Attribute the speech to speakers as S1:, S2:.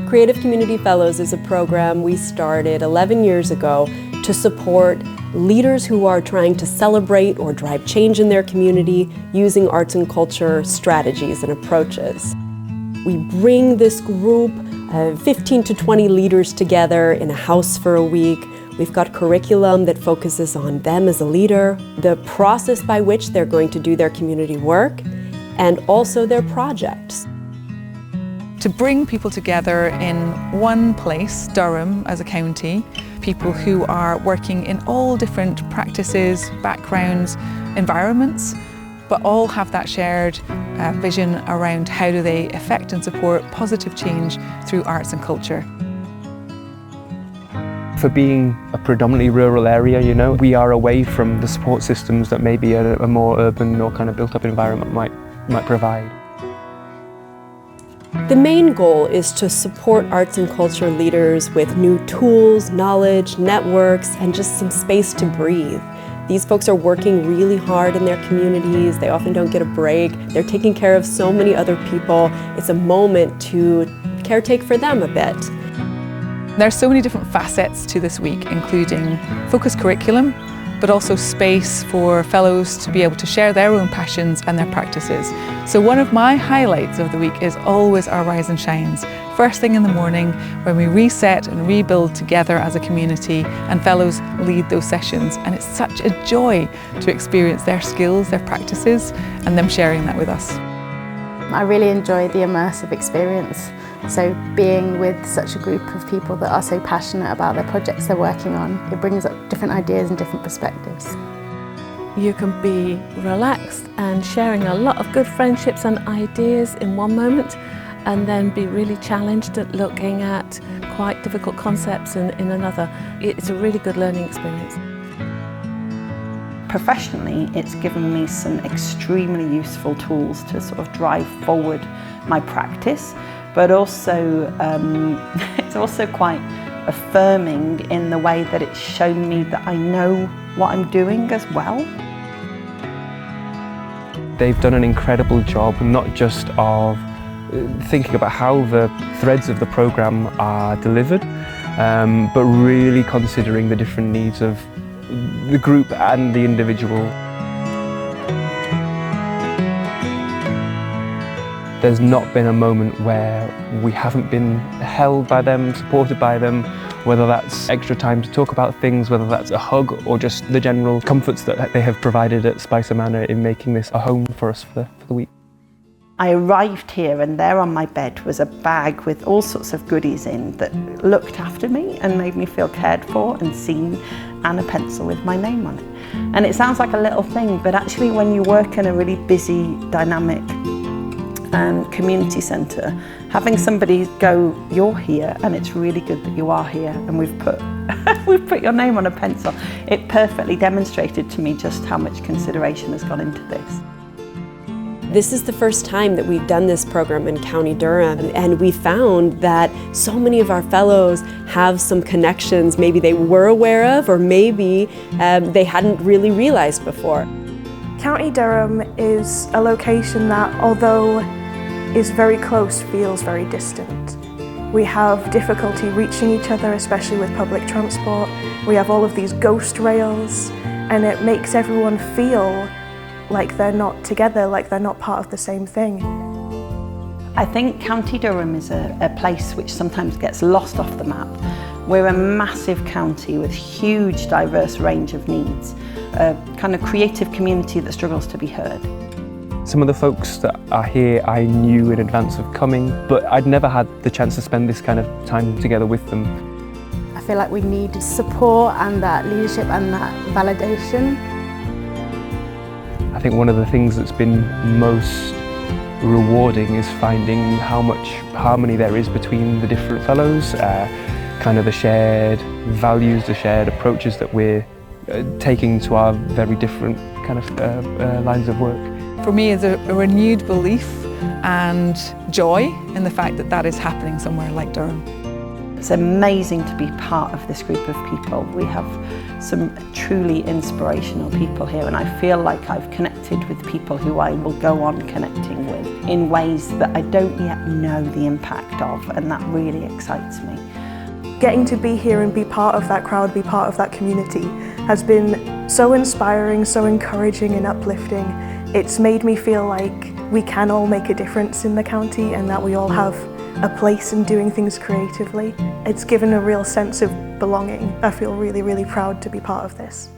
S1: Creative Community Fellows is a program we started 11 years ago to support leaders who are trying to celebrate or drive change in their community using arts and culture strategies and approaches. We bring this group of 15 to 20 leaders together in a house for a week. We've got curriculum that focuses on them as a leader, the process by which they're going to do their community work, and also their projects.
S2: To bring people together in one place, Durham as a county, people who are working in all different practices, backgrounds, environments, but all have that shared vision around how do they affect and support positive change through arts and culture.
S3: For being a predominantly rural area, we are away from the support systems that maybe a more urban or kind of built-up environment might provide.
S1: The main goal is to support arts and culture leaders with new tools, knowledge, networks, and just some space to breathe. These folks are working really hard in their communities. They often don't get a break. They're taking care of so many other people. It's a moment to caretake for them a bit.
S2: There's so many different facets to this week, including focused curriculum, but also space for fellows to be able to share their own passions and their practices. So one of my highlights of the week is always our Rise and Shines. First thing in the morning when we reset and rebuild together as a community, and fellows lead those sessions. And it's such a joy to experience their skills, their practices, and them sharing that with us.
S4: I really enjoy the immersive experience. So being with such a group of people that are so passionate about their projects they're working on, it brings up different ideas and different perspectives.
S5: You can be relaxed and sharing a lot of good friendships and ideas in one moment, and then be really challenged at looking at quite difficult concepts in another. It's a really good learning experience.
S6: Professionally, it's given me some extremely useful tools to sort of drive forward my practice, but also it's also quite affirming in the way that it's shown me that I know what I'm doing as well.
S3: They've done an incredible job, not just of thinking about how the threads of the programme are delivered, but really considering the different needs of the group and the individual. There's not been a moment where we haven't been held by them, supported by them, whether that's extra time to talk about things, whether that's a hug or just the general comforts that they have provided at Spicer Manor in making this a home for us for the week.
S6: I arrived here and there on my bed was a bag with all sorts of goodies in that looked after me and made me feel cared for and seen, and a pencil with my name on it. And it sounds like a little thing, but actually when you work in a really busy, dynamic community centre, having somebody go, "You're here and it's really good that you are here and we've put your name on a pencil," it perfectly demonstrated to me just how much consideration has gone into this.
S1: This is the first time that we've done this program in County Durham, and we found that so many of our fellows have some connections maybe they were aware of, or maybe they hadn't really realized before.
S7: County Durham is a location that, although is very close, feels very distant. We have difficulty reaching each other, especially with public transport. We have all of these ghost rails, and it makes everyone feel like they're not together, like they're not part of the same thing.
S6: I think County Durham is a place which sometimes gets lost off the map. We're a massive county with huge diverse range of needs, a kind of creative community that struggles to be heard.
S3: Some of the folks that are here I knew in advance of coming, but I'd never had the chance to spend this kind of time together with them.
S4: I feel like we need support and that leadership and that validation.
S3: I think one of the things that's been most rewarding is finding how much harmony there is between the different fellows, kind of the shared values, the shared approaches that we're taking to our very different kind of lines of work.
S2: For me, it's a renewed belief and joy in the fact that that is happening somewhere like Durham.
S6: It's amazing to be part of this group of people. We have some truly inspirational people here, and I feel like I've connected with people who I will go on connecting with in ways that I don't yet know the impact of, and that really excites me.
S7: Getting to be here and be part of that crowd, be part of that community has been so inspiring, so encouraging and uplifting. It's made me feel like we can all make a difference in the county and that we all have a place in doing things creatively. It's given a real sense of belonging. I feel really, really proud to be part of this.